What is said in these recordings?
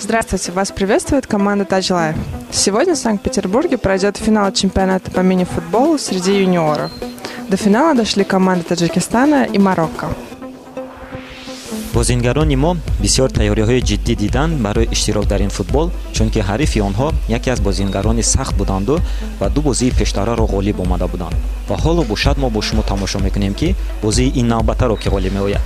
Здравствуйте, вас приветствует команда Touch Life. Сегодня в Санкт-Петербурге пройдет финал чемпионата по мини-футболу среди юниоров. До финала дошли команды Таджикистана и Марокко. бозингарони мо бисёр тайёриҳои ҷиддӣ диданд барои иштирок дар ин футбол, чунки ҳарифи онҳо яке аз бозингарони сахт буданду ва ду бозии пештараро ғолиб омада буданд. Ва ҳоло бошад мо бо шумо тамошо мекунем ки бозии ин навбатаро ки ғолиб меояд.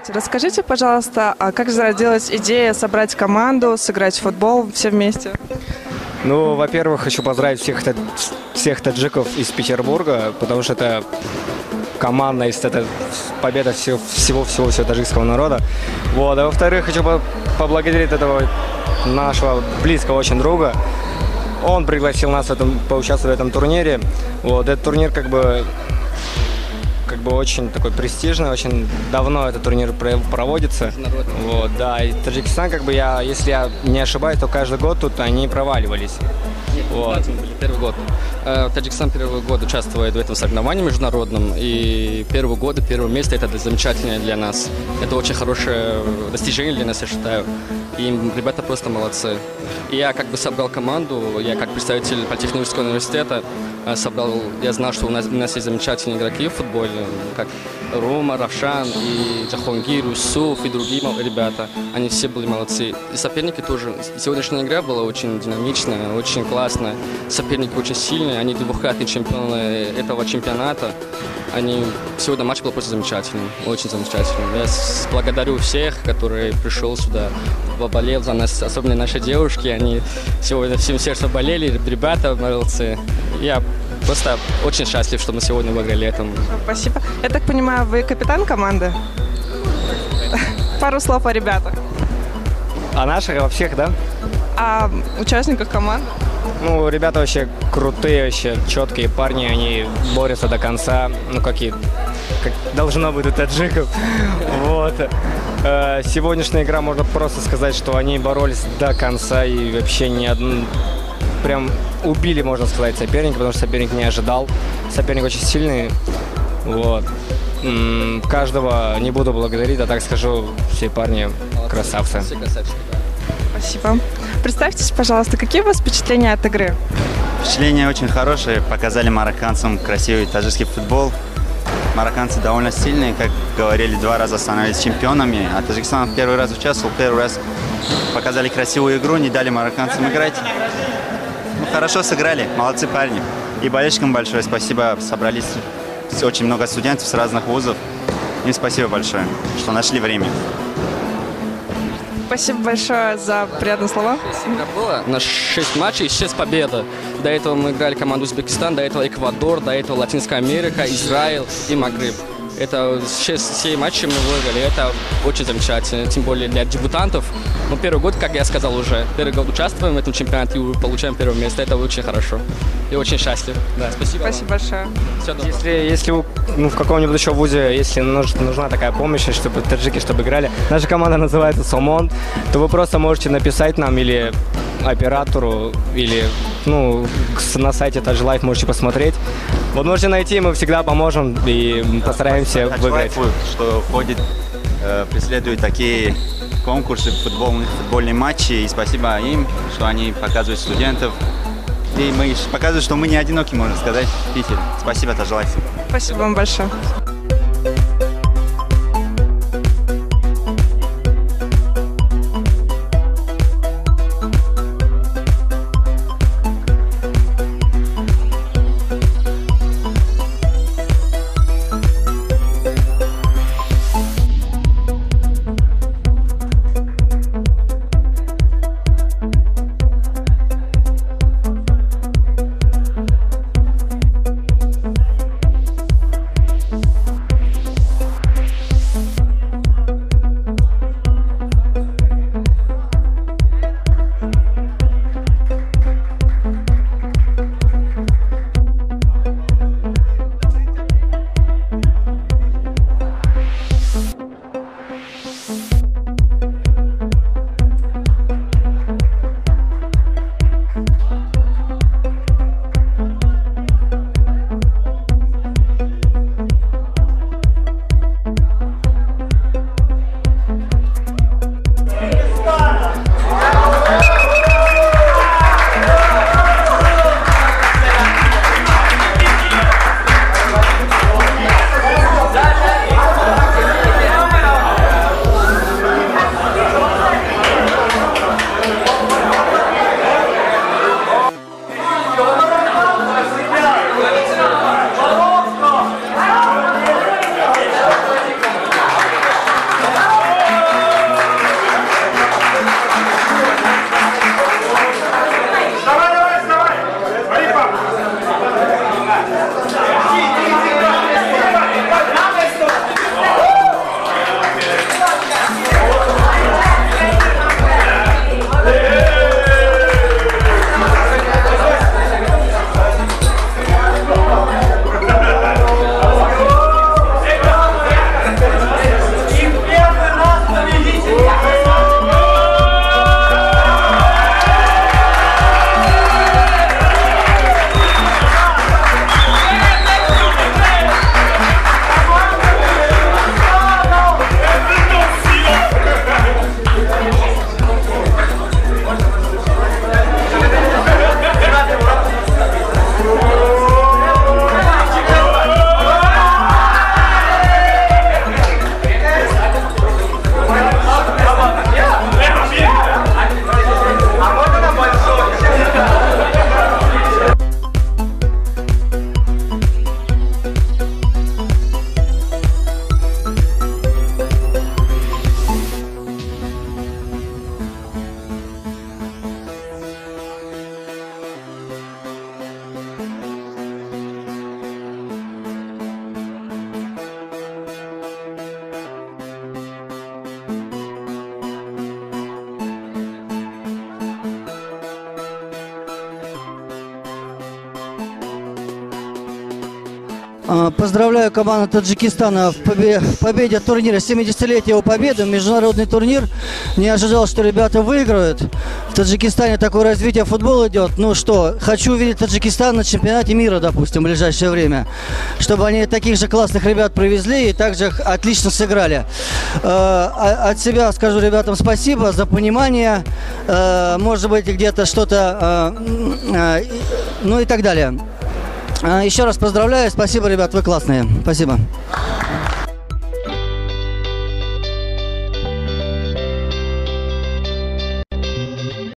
Здравствуйте. Расскажите, пожалуйста, а как зародилась идея собрать команду, сыграть в футбол все вместе? Ну, во-первых, хочу поздравить всех таджиков из Петербурга, потому что это командная, это победа всего таджикского народа. Вот. А во-вторых, хочу поблагодарить этого нашего близкого очень друга. Он пригласил нас поучаствовать в этом турнире. Вот. Этот турнир как бы очень такой престижный, очень давно этот турнир проводится. Вот, да, и Таджикистан, если я не ошибаюсь, то каждый год тут они проваливались. Вот. Первый год. Таджикистан первый год участвует в этом соревновании международном, и первое место это замечательно для нас. Это очень хорошее достижение для нас, я считаю. И ребята просто молодцы. И я собрал команду, я как представитель Политехнического университета я знал, что у нас есть замечательные игроки в футболе, как Рома, Равшан, и Джахонгир, Юсуф и другие ребята. Они все были молодцы. И соперники тоже. Сегодняшняя игра была очень динамичная, очень классная. Соперники очень сильные, они двухкратные чемпионы этого чемпионата. Сегодня матч был просто замечательный, очень замечательный. Я благодарю всех, которые пришел сюда, болел за нас, особенно наши девушки. Они сегодня всем сердцем болели, ребята молодцы. Я просто очень счастлив, что мы сегодня выиграли это. Спасибо. Я так понимаю, вы капитан команды? Пару слов о ребятах. О наших, во всех, да? О участниках команды? Ну, ребята вообще крутые, вообще четкие парни, они борются до конца, как должно быть у таджиков. Вот. Сегодняшняя игра, можно просто сказать, что они боролись до конца и вообще прям убили, можно сказать, соперника, потому что соперник не ожидал. Соперник очень сильный. Вот. Каждого не буду благодарить, а так скажу, все парни красавцы. Спасибо. Представьтесь, пожалуйста, какие у вас впечатления от игры? Впечатления очень хорошие. Показали марокканцам красивый таджикский футбол. Марокканцы довольно сильные, как говорили, 2 раза становились чемпионами. А Таджикистан первый раз участвовал, первый раз показали красивую игру, не дали марокканцам играть. Хорошо сыграли, молодцы парни. И болельщикам большое спасибо. Собрались очень много студентов с разных вузов. Им спасибо большое, что нашли время. Спасибо большое за приятные слова. Было на 6 матчей, 6 побед. До этого мы играли команду Узбекистан, до этого Эквадор, до этого Латинская Америка, Израиль и Магриб. Это 6 матчей мы выиграли, это очень замечательно, тем более для дебютантов. Но первый год, как я сказал уже, первый год участвуем в этом чемпионате и получаем первое место, это очень хорошо. И очень счастлив. Да, спасибо. Спасибо большое. Если в каком-нибудь еще вузе, если нужна такая помощь, чтобы таджики, чтобы играли, наша команда называется Сомон, то вы просто можете написать нам или оператору, или на сайте Taj Life можете посмотреть. Вот можете найти, мы всегда поможем и постараемся выиграть. Что ходит, преследует такие конкурсы, футбольные матчи, и спасибо им, что они показывают студентов. И мы показывают, что мы не одиноки, можно сказать, в Питере. Спасибо, Taj Life. Спасибо вам большое. Поздравляю команду Таджикистана в победе турнира, 70-летие его победы, международный турнир. Не ожидал, что ребята выиграют. В Таджикистане такое развитие футбола идет. Ну что, хочу увидеть Таджикистан на чемпионате мира, допустим, в ближайшее время. Чтобы они таких же классных ребят привезли и также отлично сыграли. От себя скажу ребятам спасибо за понимание. Может быть, где-то что-то, ну и так далее. Еще раз поздравляю. Спасибо, ребят, вы классные. Спасибо.